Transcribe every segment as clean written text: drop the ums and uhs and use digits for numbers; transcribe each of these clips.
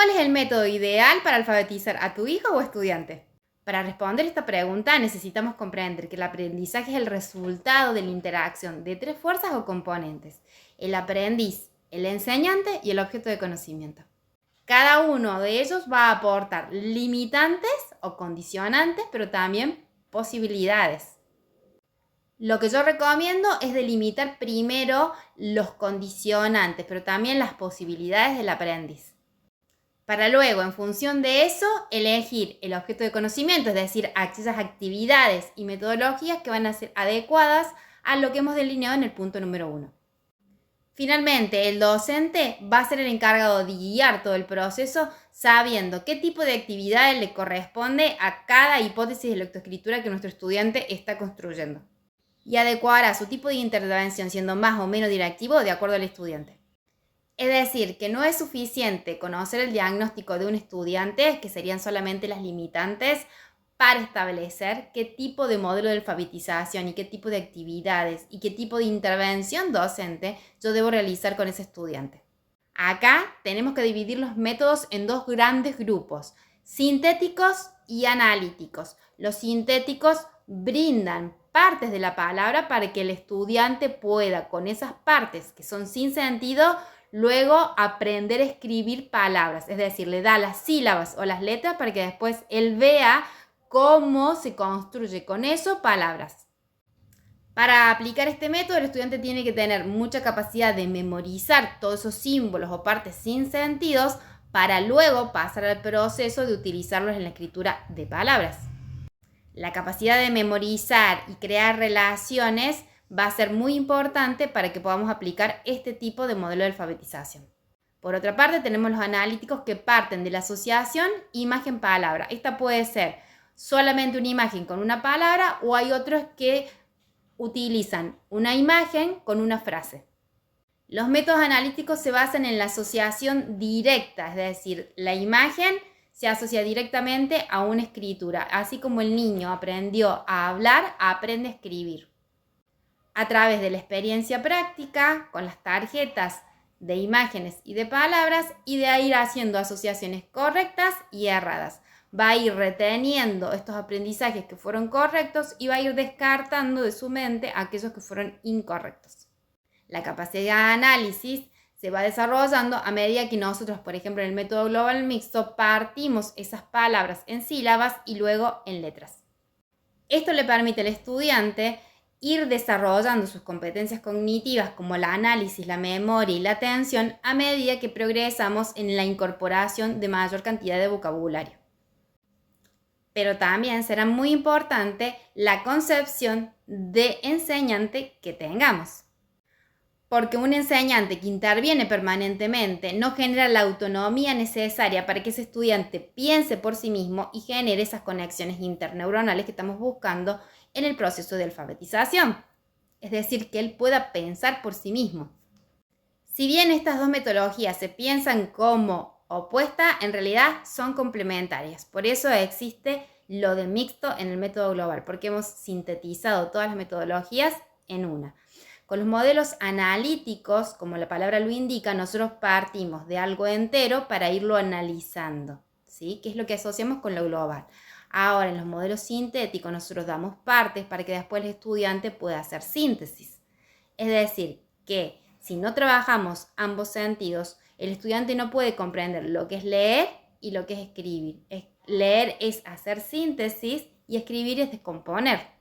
¿Cuál es el método ideal para alfabetizar a tu hijo o estudiante? Para responder esta pregunta necesitamos comprender que el aprendizaje es el resultado de la interacción de tres fuerzas o componentes: el aprendiz, el enseñante y el objeto de conocimiento. Cada uno de ellos va a aportar limitantes o condicionantes, pero también posibilidades. Lo que yo recomiendo es delimitar primero los condicionantes, pero también las posibilidades del aprendiz. Para luego, en función de eso, elegir el objeto de conocimiento, es decir, aquellas actividades y metodologías que van a ser adecuadas a lo que hemos delineado en el punto número 1. Finalmente, el docente va a ser el encargado de guiar todo el proceso sabiendo qué tipo de actividades le corresponde a cada hipótesis de lectoescritura que nuestro estudiante está construyendo, y adecuará su tipo de intervención siendo más o menos directivo de acuerdo al estudiante. Es decir, que no es suficiente conocer el diagnóstico de un estudiante, que serían solamente las limitantes, para establecer qué tipo de modelo de alfabetización y qué tipo de actividades y qué tipo de intervención docente yo debo realizar con ese estudiante. Acá tenemos que dividir los métodos en dos grandes grupos: sintéticos y analíticos. Los sintéticos brindan partes de la palabra para que el estudiante pueda, con esas partes que son sin sentido, luego aprender a escribir palabras. Es decir, le da las sílabas o las letras para que después él vea cómo se construye con eso palabras. Para aplicar este método, el estudiante tiene que tener mucha capacidad de memorizar todos esos símbolos o partes sin sentidos para luego pasar al proceso de utilizarlos en la escritura de palabras. La capacidad de memorizar y crear relaciones va a ser muy importante para que podamos aplicar este tipo de modelo de alfabetización. Por otra parte, tenemos los analíticos que parten de la asociación imagen-palabra. Esta puede ser solamente una imagen con una palabra, o hay otros que utilizan una imagen con una frase. Los métodos analíticos se basan en la asociación directa, es decir, la imagen se asocia directamente a una escritura, así como el niño aprendió a hablar, aprende a escribir. A través de la experiencia práctica, con las tarjetas de imágenes y de palabras, y de ir haciendo asociaciones correctas y erradas. Va a ir reteniendo estos aprendizajes que fueron correctos y va a ir descartando de su mente aquellos que fueron incorrectos. La capacidad de análisis se va desarrollando a medida que nosotros, por ejemplo, en el método global mixto, partimos esas palabras en sílabas y luego en letras. Esto le permite al estudiante ir desarrollando sus competencias cognitivas como el análisis, la memoria y la atención a medida que progresamos en la incorporación de mayor cantidad de vocabulario. Pero también será muy importante la concepción de enseñante que tengamos. Porque un enseñante que interviene permanentemente no genera la autonomía necesaria para que ese estudiante piense por sí mismo y genere esas conexiones interneuronales que estamos buscando en el proceso de alfabetización. Es decir, que él pueda pensar por sí mismo. Si bien estas dos metodologías se piensan como opuestas, en realidad son complementarias. Por eso existe lo de mixto en el método global, porque hemos sintetizado todas las metodologías en una. Con los modelos analíticos, como la palabra lo indica, nosotros partimos de algo entero para irlo analizando, ¿sí? Que es lo que asociamos con lo global. Ahora, en los modelos sintéticos, nosotros damos partes para que después el estudiante pueda hacer síntesis. Es decir, que si no trabajamos ambos sentidos, el estudiante no puede comprender lo que es leer y lo que es escribir. Leer es hacer síntesis y escribir es descomponer.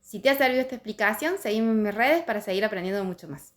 Si te ha servido esta explicación, seguime en mis redes para seguir aprendiendo mucho más.